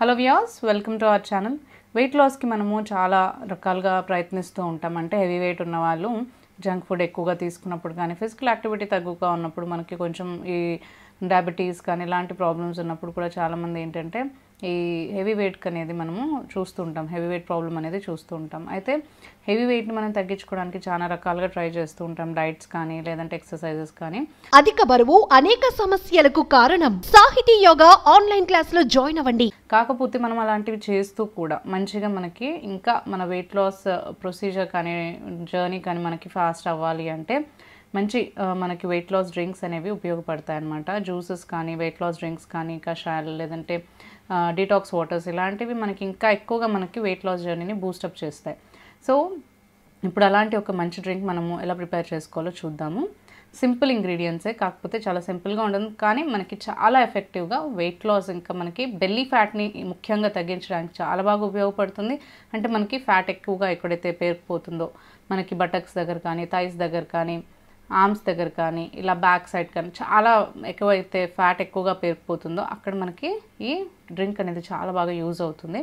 Hello viewers, welcome to our channel. Weight లాస్కి మనము చాలా రకాలుగా ప్రయత్నిస్తూ ఉంటాం. అంటే హెవీ వెయిట్ ఉన్న వాళ్ళు జంక్ ఫుడ్ ఎక్కువగా తీసుకున్నప్పుడు కానీ, ఫిజికల్ యాక్టివిటీ తక్కువగా ఉన్నప్పుడు, మనకి కొంచెం ఈ డయాబెటీస్ కానీ ఇలాంటి ప్రాబ్లమ్స్ ఉన్నప్పుడు కూడా చాలామంది ఏంటంటే ఈ హెవీ వెయిట్ అనేది మనము చూస్తూ ఉంటాం. హెవీ వెయిట్ ప్రాబ్లం అనేది చూస్తూ ఉంటాం. అయితే హెవీ వెయిట్ని మనం తగ్గించుకోవడానికి చాలా రకాలుగా ట్రై చేస్తూ ఉంటాం. డైట్స్ కానీ లేదంటే ఎక్సర్సైజెస్ కానీ. అధిక బరువు అనేక సమస్యలకు కారణం. సాహితీ యోగా ఆన్లైన్ క్లాసులో జాయిన్ అవ్వండి. కాకపోతే మనం అలాంటివి చేస్తూ కూడా మంచిగా మనకి ఇంకా మన వెయిట్ లాస్ ప్రొసీజర్ కానీ జర్నీ కానీ మనకి ఫాస్ట్ అవ్వాలి అంటే మంచి మనకి వెయిట్ లాస్ డ్రింక్స్ అనేవి ఉపయోగపడతాయి అన్నమాట. జ్యూసెస్ కానీ, వెయిట్ లాస్ డ్రింక్స్ కానీ, కషాయాలు లేదంటే డీటాక్స్ వాటర్స్ ఇలాంటివి మనకి ఇంకా ఎక్కువగా మనకి వెయిట్ లాస్ జర్నీని బూస్టప్ చేస్తాయి. సో ఇప్పుడు అలాంటి ఒక మంచి డ్రింక్ మనము ఎలా ప్రిపేర్ చేసుకోవాలో చూద్దాము. సింపుల్ ఇంగ్రీడియంట్సే, కాకపోతే చాలా సింపుల్గా ఉండదు, కానీ మనకి చాలా ఎఫెక్టివ్గా వెయిట్ లాస్ ఇంకా మనకి బెల్లీ ఫ్యాట్ని ముఖ్యంగా తగ్గించడానికి చాలా బాగా ఉపయోగపడుతుంది. అంటే మనకి ఫ్యాట్ ఎక్కువగా ఎక్కడైతే పేరుకుపోతుందో, మనకి బటక్స్ దగ్గర కానీ, థైస్ దగ్గర కానీ, ఆర్మ్స్ దగ్గర కానీ, ఇలా బ్యాక్ సైడ్ కానీ చాలా ఎక్కువైతే ఫ్యాట్ ఎక్కువగా పేరుకుపోతుందో అక్కడ మనకి ఈ డ్రింక్ అనేది చాలా బాగా యూజ్ అవుతుంది.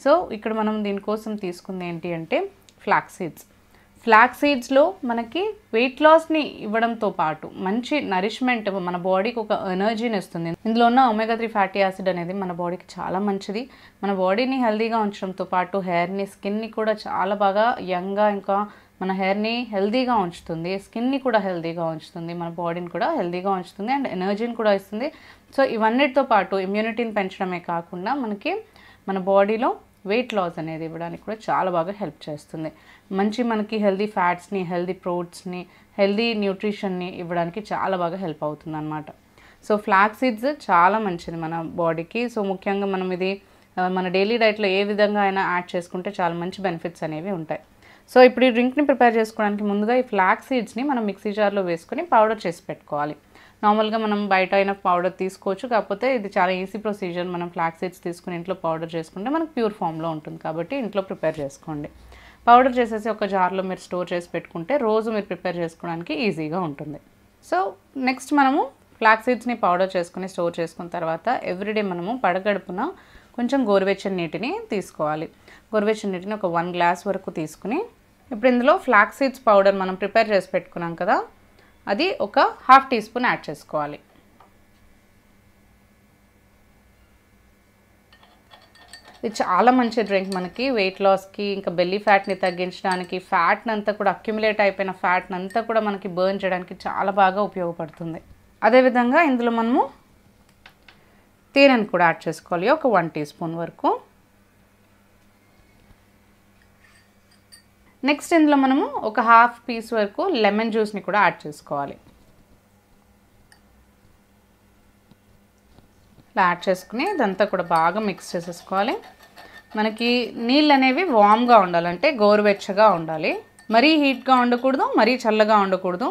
సో ఇక్కడ మనం దీనికోసం తీసుకుంది ఏంటి అంటే ఫ్లాక్స్ సీడ్స్. ఫ్లాక్స్ సీడ్స్లో మనకి వెయిట్ లాస్ని ఇవ్వడంతో పాటు మంచి నరిష్మెంట్, మన బాడీకి ఒక ఎనర్జీని ఇస్తుంది. ఇందులో ఉన్న ఒమేగా 3 ఫ్యాటీ యాసిడ్ అనేది మన బాడీకి చాలా మంచిది. మన బాడీని హెల్దీగా ఉంచడంతో పాటు హెయిర్ని, స్కిన్ని కూడా చాలా బాగా యంగ్గా, ఇంకా మన హెయిర్ని హెల్దీగా ఉంచుతుంది, స్కిన్ని కూడా హెల్దీగా ఉంచుతుంది, మన బాడీని కూడా హెల్దీగా ఉంచుతుంది అండ్ ఎనర్జీని కూడా ఇస్తుంది. సో ఇవన్నిటితో పాటు ఇమ్యూనిటీని పెంచడమే కాకుండా మనకి మన బాడీలో వెయిట్ లాస్ అనేది ఇవ్వడానికి కూడా చాలా బాగా హెల్ప్ చేస్తుంది. మంచి మనకి హెల్దీ ఫ్యాట్స్ని, హెల్దీ ప్రోటీన్స్ని, హెల్దీ న్యూట్రిషన్ని ఇవ్వడానికి చాలా బాగా హెల్ప్ అవుతుంది అన్నమాట. సో ఫ్లాక్స్ సీడ్స్ చాలా మంచిది మన బాడీకి. సో ముఖ్యంగా మనం ఇది మన డైలీ డైట్లో ఏ విధంగా అయినా యాడ్ చేసుకుంటే చాలా మంచి బెనిఫిట్స్ అనేవి ఉంటాయి. సో ఇప్పుడు ఈ డ్రింక్ని ప్రిపేర్ చేసుకోవడానికి ముందుగా ఈ ఫ్లాక్స్ సీడ్స్ని మనం మిక్సీ జార్లో వేసుకొని పౌడర్ చేసి పెట్టుకోవాలి. నార్మల్గా మనం బయట అయినా పౌడర్ తీసుకోవచ్చు, కాకపోతే ఇది చాలా ఈజీ ప్రొసీజర్. మనం ఫ్లాక్స్ సీడ్స్ తీసుకుని ఇంట్లో పౌడర్ చేసుకుంటే మనకు ప్యూర్ ఫామ్లో ఉంటుంది, కాబట్టి ఇంట్లో ప్రిపేర్ చేసుకోండి. పౌడర్ చేసేసి ఒక జార్లో మీరు స్టోర్ చేసి పెట్టుకుంటే రోజు మీరు ప్రిపేర్ చేసుకోవడానికి ఈజీగా ఉంటుంది. సో నెక్స్ట్ మనము ఫ్లాక్స్ సీడ్స్ని పౌడర్ చేసుకుని స్టోర్ చేసుకున్న తర్వాత ఎవ్రీడే మనము పడగడుపున కొంచెం గోరువెచ్చని నీటిని తీసుకోవాలి. గోరువెచ్చని నీటిని ఒక 1 గ్లాస్ వరకు తీసుకుని ఇప్పుడు ఇందులో ఫ్లాక్స్ సీడ్స్ పౌడర్ మనం ప్రిపేర్ చేసి పెట్టుకున్నాం కదా, అది ఒక 1/2 టీ స్పూన్ యాడ్ చేసుకోవాలి. ఇది చాలా మంచి డ్రింక్ మనకి వెయిట్ లాస్కి, ఇంకా బెల్లీ ఫ్యాట్ని తగ్గించడానికి, ఫ్యాట్ని అంతా కూడా అక్యుములేట్ అయిపోయిన ఫ్యాట్ని అంతా కూడా మనకి బర్న్ చేయడానికి చాలా బాగా ఉపయోగపడుతుంది. అదేవిధంగా ఇందులో మనము తేనెను కూడా యాడ్ చేసుకోవాలి, ఒక 1 టీ స్పూన్ వరకు. నెక్స్ట్ ఇందులో మనము ఒక 1/2 పీస్ వరకు లెమన్ జ్యూస్ని కూడా యాడ్ చేసుకోవాలి. ఇలా యాడ్ చేసుకుని ఇదంతా కూడా బాగా మిక్స్ చేసేసుకోవాలి. మనకి నీళ్ళు అనేవి వామ్గా ఉండాలంటే గోరువెచ్చగా ఉండాలి, మరీ హీట్గా ఉండకూడదు, మరీ చల్లగా ఉండకూడదు.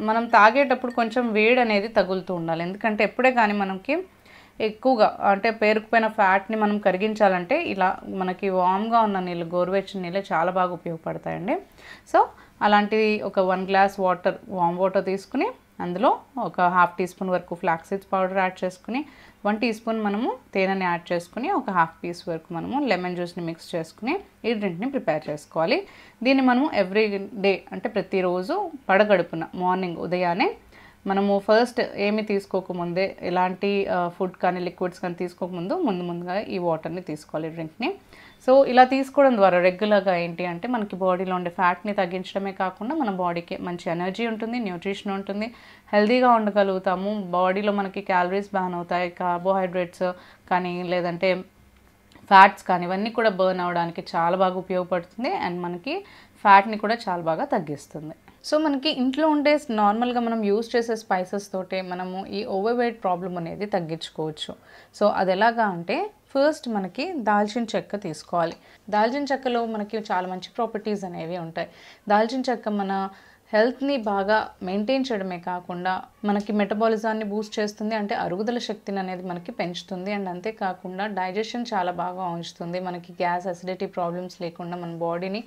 మనం తాగేటప్పుడు కొంచెం వేడి అనేది తగులుతూ ఉండాలి. ఎందుకంటే ఎప్పుడే కానీ మనకి ఎక్కువగా అంటే పేరుకుపోయిన ఫ్యాట్ని మనం కరిగించాలంటే ఇలా మనకి వామ్గా ఉన్న నీళ్ళు, గోరువెచ్చని నీళ్ళు చాలా బాగా ఉపయోగపడతాయండి. సో అలాంటివి ఒక 1 గ్లాస్ వాటర్, వామ్ వాటర్ తీసుకుని అందులో ఒక 1/2 టీ స్పూన్ వరకు ఫ్లాక్స్ సీడ్స్ పౌడర్ యాడ్ చేసుకుని 1 టీ స్పూన్ మనము తేనెని యాడ్ చేసుకుని ఒక 1/2 పీస్ వరకు మనము లెమన్ జ్యూస్ని మిక్స్ చేసుకుని ఈ డ్రింక్ని ప్రిపేర్ చేసుకోవాలి. దీన్ని మనము ఎవ్రీ డే అంటే ప్రతిరోజు పడగడుపున మార్నింగ్ ఉదయాన్నే మనము ఫస్ట్ ఏమి తీసుకోకముందే, ఎలాంటి ఫుడ్ కానీ లిక్విడ్స్ కానీ తీసుకోకముందు ముందుగా ఈ వాటర్ని తీసుకోవాలి, డ్రింక్ని. సో ఇలా తీసుకోవడం ద్వారా రెగ్యులర్గా ఏంటి అంటే మనకి బాడీలో ఉండే ఫ్యాట్ని తగ్గించడమే కాకుండా మన బాడీకి మంచి ఎనర్జీ ఉంటుంది, న్యూట్రిషన్ ఉంటుంది, హెల్తీగా ఉండగలుగుతాము. బాడీలో మనకి క్యాలరీస్ బర్న్ అవుతాయి, కార్బోహైడ్రేట్స్ కానీ లేదంటే ఫ్యాట్స్ కానీ ఇవన్నీ కూడా బర్న్ అవ్వడానికి చాలా బాగా ఉపయోగపడుతుంది అండ్ మనకి ఫ్యాట్ని కూడా చాలా బాగా తగ్గిస్తుంది. సో మనకి ఇంట్లో ఉండే నార్మల్గా మనం యూజ్ చేసే స్పైసెస్ తోటే మనము ఈ ఓవర్ వెయిట్ ప్రాబ్లం అనేది తగ్గించుకోవచ్చు. సో అది ఎలాగా అంటే ఫస్ట్ మనకి దాల్చిన చెక్క తీసుకోవాలి. దాల్చిన చెక్కలో మనకి చాలా మంచి ప్రాపర్టీస్ అనేవి ఉంటాయి. దాల్చిన చెక్క మన హెల్త్ని బాగా మెయింటైన్ చేయడమే కాకుండా మనకి మెటబాలిజాన్ని బూస్ట్ చేస్తుంది, అంటే అరుగుదల శక్తిని అనేది మనకి పెంచుతుంది అండ్ అంతేకాకుండా డైజెషన్ చాలా బాగా ఉంచుతుంది. మనకి గ్యాస్, అసిడిటీ ప్రాబ్లమ్స్ లేకుండా మన బాడీని,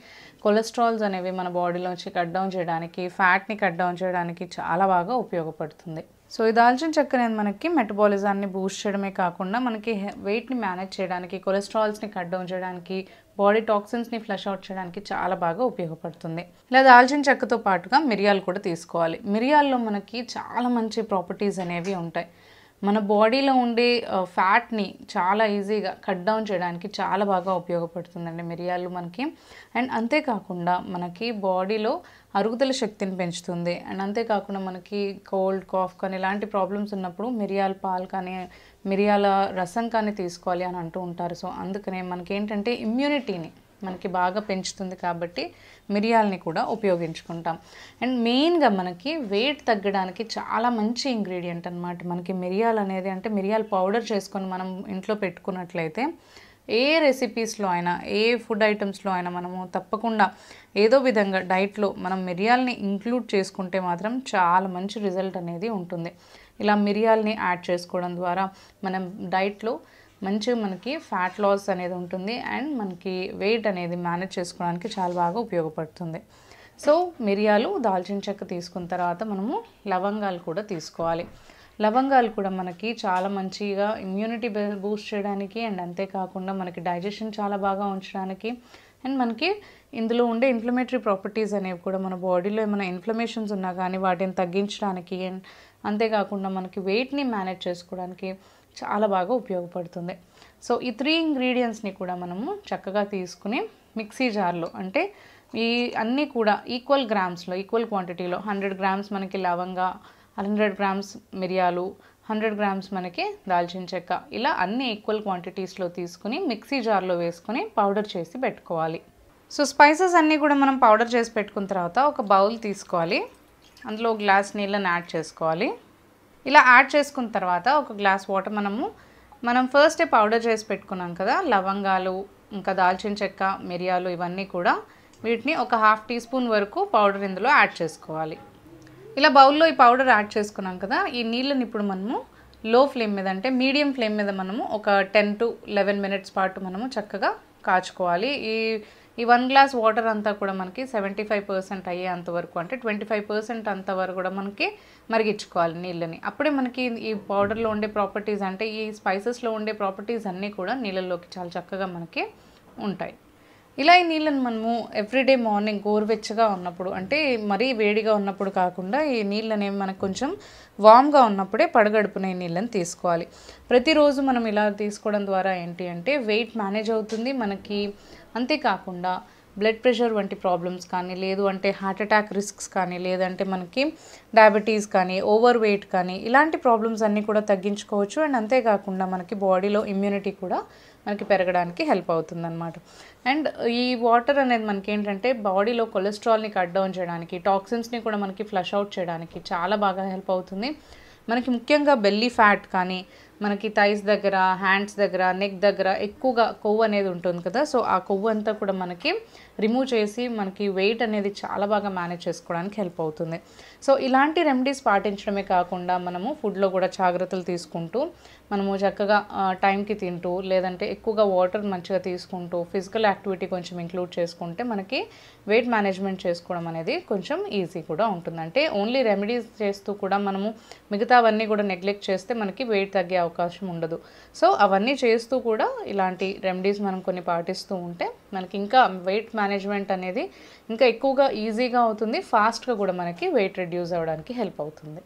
కొలెస్ట్రాల్స్ అనేవి మన బాడీలోంచి కట్ డౌన్ చేయడానికి, ఫ్యాట్ని కట్ డౌన్ చేయడానికి చాలా బాగా ఉపయోగపడుతుంది. సో ఈ దాల్చిన చెక్క అనేది మనకి మెటబాలిజాన్ని బూస్ట్ చేయడమే కాకుండా మనకి వెయిట్ని మేనేజ్ చేయడానికి, కొలెస్ట్రాల్స్ని కట్ డౌన్ చేయడానికి, బాడీ టాక్సిన్స్ని ఫ్లష్ అవుట్ చేయడానికి చాలా బాగా ఉపయోగపడుతుంది. ఇలా దాల్చిన చెక్కతో పాటుగా మిరియాలు కూడా తీసుకోవాలి. మిరియాల్లో మనకి చాలా మంచి ప్రాపర్టీస్ అనేవి ఉంటాయి. మన బాడీలో ఉండే ఫ్యాట్ని చాలా ఈజీగా కట్ డౌన్ చేయడానికి చాలా బాగా ఉపయోగపడుతుందండి మిరియాలు మనకి. అండ్ అంతేకాకుండా మనకి బాడీలో అరుగుదల శక్తిని పెంచుతుంది. అండ్ అంతేకాకుండా మనకి కోల్డ్, కాఫ్ కానీ ఇలాంటి ప్రాబ్లమ్స్ ఉన్నప్పుడు మిరియాల పాలు కానీ, మిరియాల రసం కానీ తీసుకోవాలి అని అంటూ ఉంటారు. సో అందుకనే మనకి ఏంటంటే ఇమ్యూనిటీని మనకి బాగా పెంచుతుంది కాబట్టి మిరియాలని కూడా ఉపయోగించుకుంటాం. అండ్ మెయిన్గా మనకి వెయిట్ తగ్గడానికి చాలా మంచి ఇంగ్రీడియంట్ అనమాట మనకి మిరియాలు అనేది. అంటే మిరియాల పౌడర్ చేసుకొని మనం ఇంట్లో పెట్టుకున్నట్లయితే ఏ రెసిపీస్లో అయినా, ఏ ఫుడ్ ఐటమ్స్లో అయినా మనము తప్పకుండా ఏదో విధంగా డైట్లో మనం మిరియాలని ఇంక్లూడ్ చేసుకుంటే మాత్రం చాలా మంచి రిజల్ట్ అనేది ఉంటుంది. ఇలా మిరియాలని యాడ్ చేసుకోవడం ద్వారా మనం డైట్లో మంచిగా మనకి ఫ్యాట్ లాస్ అనేది ఉంటుంది. అండ్ మనకి వెయిట్ అనేది మేనేజ్ చేసుకోవడానికి చాలా బాగా ఉపయోగపడుతుంది. సో మిరియాలు, దాల్చిన చెక్క తీసుకున్న తర్వాత మనము లవంగాలు కూడా తీసుకోవాలి. లవంగాలు కూడా మనకి చాలా మంచిగా ఇమ్యూనిటీ బూస్ట్ చేయడానికి, అండ్ అంతేకాకుండా మనకి డైజెషన్ చాలా బాగా ఉంచడానికి, అండ్ మనకి ఇందులో ఉండే ఇన్ఫ్లమేటరీ ప్రాపర్టీస్ అనేవి కూడా మన బాడీలో ఏమైనా ఇన్ఫ్లమేషన్స్ ఉన్నా కానీ వాటిని తగ్గించడానికి, అండ్ అంతేకాకుండా మనకి వెయిట్ని మేనేజ్ చేసుకోవడానికి చాలా బాగా ఉపయోగపడుతుంది. సో ఈ 3 ఇంగ్రీడియంట్స్ని కూడా మనము చక్కగా తీసుకుని మిక్సీ జార్లో, అంటే ఈ అన్నీ కూడా ఈక్వల్ గ్రామ్స్లో, ఈక్వల్ క్వాంటిటీలో 100 గ్రామ్స్ మనకి లవంగా, 100 గ్రామ్స్ మిరియాలు, 100 గ్రామ్స్ మనకి దాల్చిన చెక్క, ఇలా అన్ని ఈక్వల్ క్వాంటిటీస్లో తీసుకుని మిక్సీ జార్లో వేసుకొని పౌడర్ చేసి పెట్టుకోవాలి. సో స్పైసెస్ అన్నీ కూడా మనం పౌడర్ చేసి పెట్టుకున్న తర్వాత ఒక బౌల్ తీసుకోవాలి. అందులో ఒక గ్లాస్ నీళ్ళని యాడ్ చేసుకోవాలి. ఇలా యాడ్ చేసుకున్న తర్వాత ఒక గ్లాస్ వాటర్ మనం ఫస్టే పౌడర్ చేసి పెట్టుకున్నాం కదా, లవంగాలు, ఇంకా దాల్చిన చెక్క, మిరియాలు, ఇవన్నీ కూడా వీటిని ఒక 1/2 టీ స్పూన్ వరకు పౌడర్ ఇందులో యాడ్ చేసుకోవాలి. ఇలా బౌల్లో ఈ పౌడర్ యాడ్ చేసుకున్నాం కదా, ఈ నీళ్ళని ఇప్పుడు మనము లో ఫ్లేమ్ మీద, అంటే మీడియం ఫ్లేమ్ మీద మనము ఒక 10 to 11 మినిట్స్ పాటు మనము చక్కగా కాచుకోవాలి. ఈ 1 గ్లాస్ వాటర్ అంతా కూడా మనకి 75% అయ్యేంత వరకు, అంటే 25% అంతవరకు కూడా మనకి మరిగించుకోవాలి నీళ్ళని. అప్పుడే మనకి ఈ పౌడర్లో ఉండే ప్రాపర్టీస్, అంటే ఈ స్పైసెస్లో ఉండే ప్రాపర్టీస్ అన్నీ కూడా నీళ్ళల్లోకి చాలా చక్కగా మనకి ఉంటాయి. ఇలా ఈ నీళ్ళని మనము ఎవ్రీడే మార్నింగ్ గోరువెచ్చగా ఉన్నప్పుడు, అంటే మరీ వేడిగా ఉన్నప్పుడు కాకుండా ఈ నీళ్ళు అనేవి మనకు కొంచెం వామ్గా ఉన్నప్పుడే పడగడుపున ఈ నీళ్ళని తీసుకోవాలి. ప్రతిరోజు మనం ఇలా తీసుకోవడం ద్వారా ఏంటి అంటే వెయిట్ మేనేజ్ అవుతుంది మనకి. అంతేకాకుండా బ్లడ్ ప్రెషర్ వంటి ప్రాబ్లమ్స్ కానీ, లేదు అంటే హార్ట్ అటాక్ రిస్క్స్ కానీ, లేదంటే మనకి డయాబెటీస్ కానీ, ఓవర్ వెయిట్ కానీ, ఇలాంటి ప్రాబ్లమ్స్ అన్నీ కూడా తగ్గించుకోవచ్చు. అండ్ అంతేకాకుండా మనకి బాడీలో ఇమ్యూనిటీ కూడా మనకి పెరగడానికి హెల్ప్ అవుతుందన్నమాట. అండ్ ఈ వాటర్ అనేది మనకి ఏంటంటే బాడీలో కొలెస్ట్రాల్ని కట్ డౌన్ చేయడానికి, టాక్సిన్స్ని కూడా మనకి ఫ్లష్ అవుట్ చేయడానికి చాలా బాగా హెల్ప్ అవుతుంది. మనకి ముఖ్యంగా బెల్లీ ఫ్యాట్ కానీ, మనకి థైస్ దగ్గర, హ్యాండ్స్ దగ్గర, నెక్ దగ్గర ఎక్కువగా కొవ్వు అనేది ఉంటుంది కదా, సో ఆ కొవ్వు అంతా కూడా మనకి రిమూవ్ చేసి మనకి వెయిట్ అనేది చాలా బాగా మేనేజ్ చేసుకోవడానికి హెల్ప్ అవుతుంది. సో ఇలాంటి రెమెడీస్ పాటించడమే కాకుండా మనము ఫుడ్లో కూడా జాగ్రత్తలు తీసుకుంటూ, మనము చక్కగా టైంకి తింటూ, లేదంటే ఎక్కువగా వాటర్ మంచిగా తీసుకుంటూ, ఫిజికల్ యాక్టివిటీ కొంచెం ఇంక్లూడ్ చేసుకుంటే మనకి వెయిట్ మేనేజ్మెంట్ చేసుకోవడం అనేది కొంచెం ఈజీ కూడా ఉంటుంది. అంటే ఓన్లీ రెమెడీస్ చేస్తూ కూడా మనము మిగతావన్నీ కూడా నెగ్లెక్ట్ చేస్తే మనకి వెయిట్ తగ్గే అవకాశం ఉండదు. సో అవన్నీ చేస్తూ కూడా ఇలాంటి రెమెడీస్ మనం కొన్ని పాటిస్తూ ఉంటే మనకి ఇంకా వెయిట్ మేనేజ్మెంట్ అనేది ఇంకా ఎక్కువగా ఈజీగా అవుతుంది, ఫాస్ట్గా కూడా మనకి వెయిట్ రెడ్యూస్ అవ్వడానికి హెల్ప్ అవుతుంది.